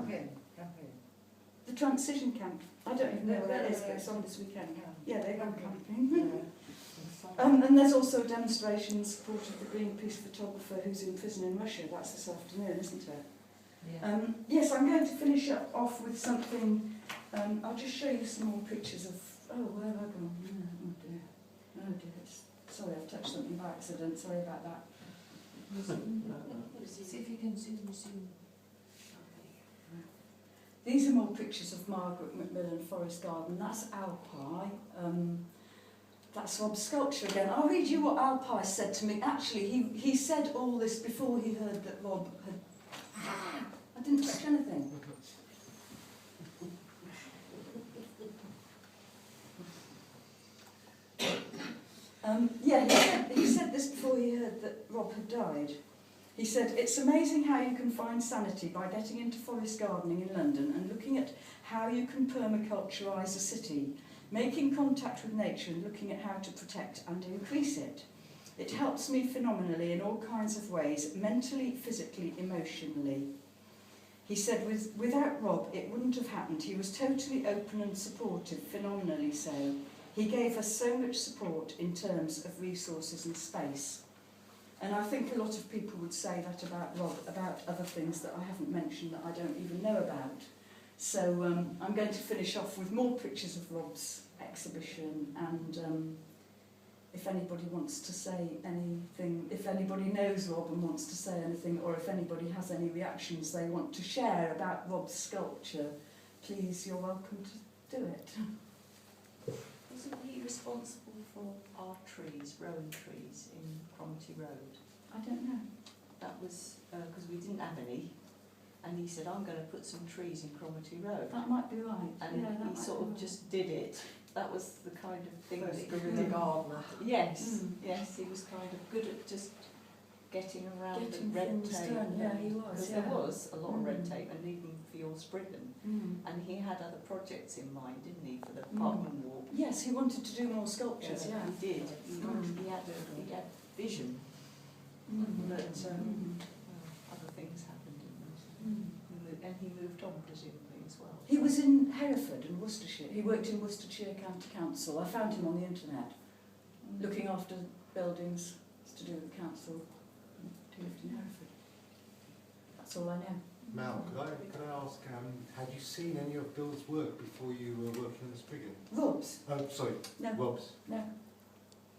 Campaign. The transition camp. I don't even know where that is, but it's on this weekend. Yeah, they go camping. And there's also a demonstration in support of the Greenpeace photographer who's in prison in Russia. That's this afternoon, isn't it? Yeah. Yes, I'm going to finish off with something. I'll just show you some more pictures of. Oh, where have I gone? Oh dear. Oh dear. Sorry, I've touched something by accident. Sorry about that. See if you can zoom. These are more pictures of Margaret Macmillan Forest Garden. That's Alpi. That's Rob's sculpture again. I'll read you what Alpi said to me. Actually, he said all this before he heard that Rob had... I didn't touch anything. He said this before he heard that Rob had died. He said, "It's amazing how you can find sanity by getting into forest gardening in London and looking at how you can permaculturise a city, making contact with nature and looking at how to protect and increase it. It helps me phenomenally in all kinds of ways, mentally, physically, emotionally." He said, without Rob, it wouldn't have happened. He was totally open and supportive, phenomenally so. He gave us so much support in terms of resources and space. And I think a lot of people would say that about Rob, about other things that I haven't mentioned that I don't even know about. So I'm going to finish off with more pictures of Rob's exhibition, and if anybody wants to say anything, if anybody knows Rob and wants to say anything, or if anybody has any reactions they want to share about Rob's sculpture, please, you're welcome to do it. Wasn't he responsible for our trees, rowan trees in Cromarty Road? I don't know. That was because we didn't have any, and he said, "I'm going to put some trees in Cromarty Road." That might be right. And yeah, he sort of just did it. That was the kind of thing that he guerrilla did. gardener. Yes, yes, he was kind of good at just getting around Getting the red things tape. done, yeah, he was, Because yeah. there was a lot of red tape, and even for your Spriggan. Mm. And he had other projects in mind, didn't he, for the Parkland walk? Yes, he wanted to do more sculptures, yeah. He did. He had vision, but other things happened, didn't they? And he moved on, presumably, as well. He was in Hereford and Worcestershire. He worked in Worcestershire County Council. I found him on the internet, looking after buildings to do with the council. He lived in Hereford. That's all I know. Mal, could I ask, had you seen any of Bill's work before you were working on the Spriggan? Rob's? Oh, sorry, No. Rob's. No.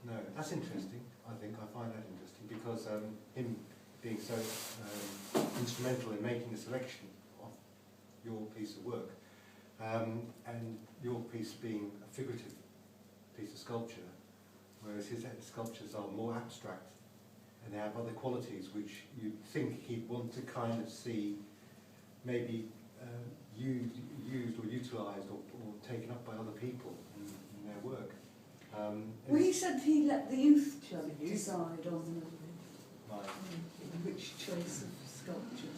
No, that's interesting. I find that interesting because him being so instrumental in making the selection of your piece of work, and your piece being a figurative piece of sculpture, whereas his sculptures are more abstract and they have other qualities which you think he'd want to kind of see maybe used or utilised or taken up by other people in their work. Well, he said he let the youth club decide on Right. which choice of sculpture.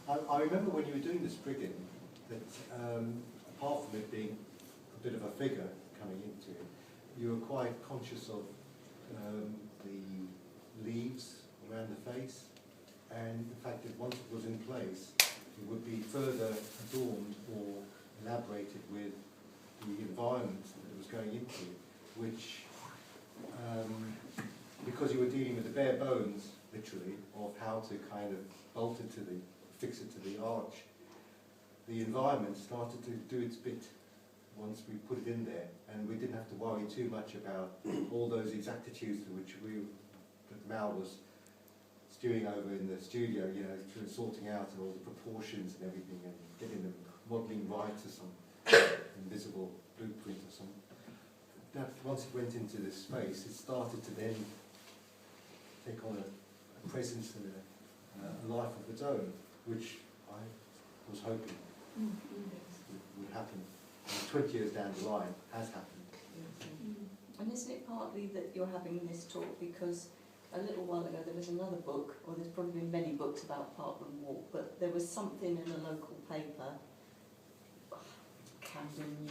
I remember when you were doing the Spriggan that apart from it being a bit of a figure coming into it, you were quite conscious of the leaves around the face, and the fact that once it was in place, it would be further adorned or elaborated with the environment that it was going into, which, because you were dealing with the bare bones, literally, of how to kind of bolt it to fix it to the arch, the environment started to do its bit once we put it in there, and we didn't have to worry too much about all those exactitudes which that Mal was stewing over in the studio, you know, sorting out all the proportions and everything and getting them modelling right to some invisible blueprint or something. That once it went into this space, it started to then take on a presence and a life of its own, which I was hoping would happen. And 20 years down the line has happened. And isn't it partly that you're having this talk because a little while ago there was another book, or there's probably been many books about Parkland Walk, but there was something in a local paper, Camden,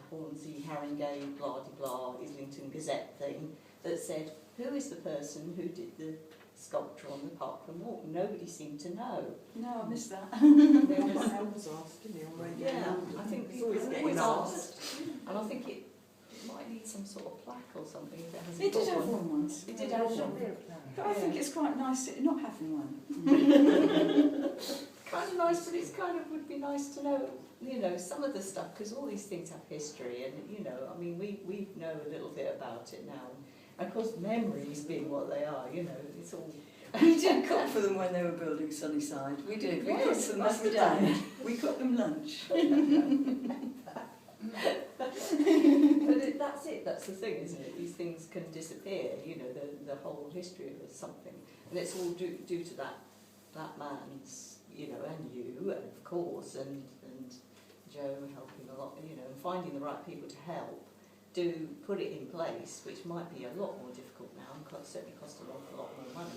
Hornsey, Harringay, blah de blah, Islington Gazette thing, that said, who is the person who did the sculptor on the Parkland walk. Nobody seemed to know. No, I missed that. Everyone was asked, didn't he, on radio? Yeah, I think It's people always always getting asked. And I think it might need some sort of plaque or something if it hasn't It did got have one. one once. It did have one. But I think it's quite nice not having one. Kind of nice, but it's kind of would be nice to know, you know, some of the stuff, because all these things have history, and you know, I mean, we know a little bit about it now, and of course, memories being what they are, you know, it's all. We did cook for them when they were building Sunnyside. We did. We cooked for them every day. We cooked them lunch. But that's it. That's the thing, isn't it? These things can disappear. You know, the whole history of something, and it's all due to that man's, you know, and you, and of course, and Joe helping a lot, you know, and finding the right people to help do put it in place, which might be a lot more difficult now, and certainly cost a lot more money.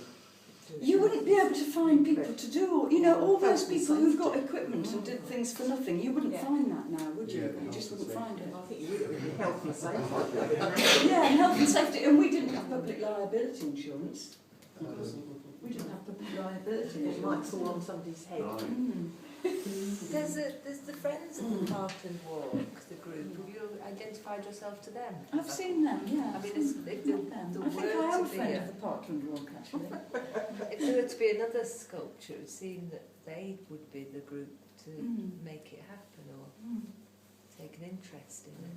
You wouldn't be able to find people to do, you know, all those people who've got equipment and did things for nothing. You wouldn't find that now, would you? Yeah, You just wouldn't find it. I think you would with health and safety. Yeah, and health and safety, and we didn't have public liability insurance. We didn't have public liability It might insurance. fall on somebody's head. Mm. There's the Friends of the Parkland Walk, the group. Have you identified yourself to them? I've seen them, yeah. I mean, if Not them. the I think word I am a to be friend of the Parkland Walk, actually. if there were to be another sculpture, it seemed that they would be the group to make it happen or take an interest in it.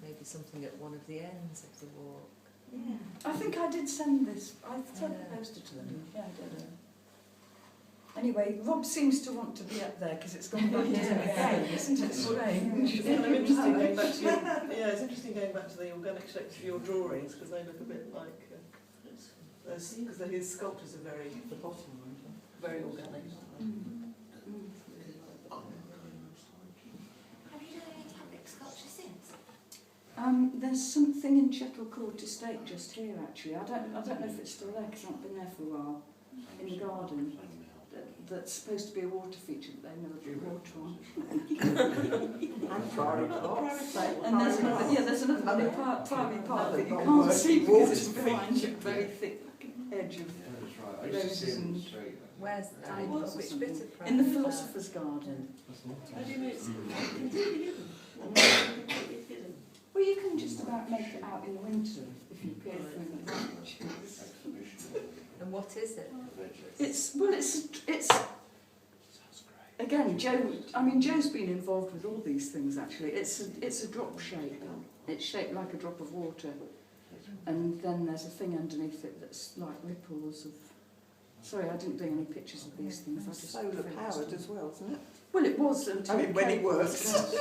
Maybe something at one of the ends of the walk. Yeah. I think I did send this. I sent the poster to them. Yeah, I did. Anyway, Rob seems to want to be up there because it's gone back to him again, isn't it strange? It's kind of interesting going back to your, it's interesting going back to the organic shapes of your drawings because they look a bit like because his sculptures are very The bottom one. very organic. Have you done any public sculpture since? There's something in Chettle Court Estate just here actually. I don't know if it's still there because I've not been there for a while. In the garden. That's supposed to be a water feature, but they never put water on. And priory pots. And there's another one in Priory Park that you can't see because it's behind a very thick edge of roses and Where's Tiny pots or which something. bit of in the Philosopher's Garden. How do you know it's completely hidden? Well, you can just about make it out in the winter if you peer through the branches. And what is it? It's again, Joe's been involved with all these things actually. It's a drop shape. It's shaped like a drop of water, and then there's a thing underneath it that's like ripples of. Sorry, I didn't do any pictures of these things. I just Solar powered as well, isn't it? Well, it was until I mean, when it came- works.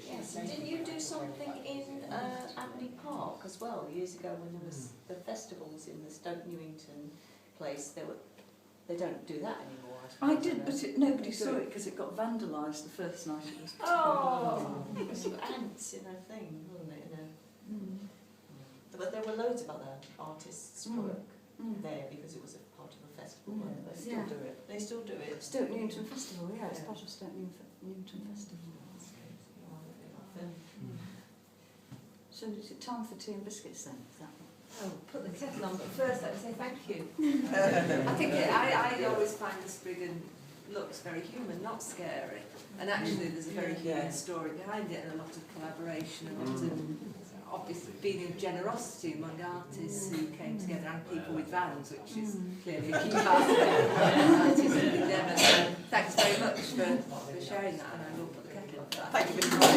Yes, and didn't you do something in Abbey Park as well years ago when there was the festivals in the Stoke Newington place? They don't do that anymore. I did, but nobody saw it because it got vandalised the first night it was. Oh, it was ants in a thing, wasn't it? But there were loads of other artists' work there because it was a part of a festival. weren't they? Yeah. Do it. They still do it. Stoke Newington Festival, yeah, it's part of Stoke Newington Festival. So is it time for tea and biscuits then? Is that Oh, put the kettle on, but first let me say thank you. I think I always find the Spriggan looks very human, not scary. And actually there's a very human story behind it and a lot of collaboration, a lot of obviously feeling of generosity among artists who came together and people with vans, which is clearly a key part of it. Thanks very much for sharing that, and I will put the kettle on. Thank you very much.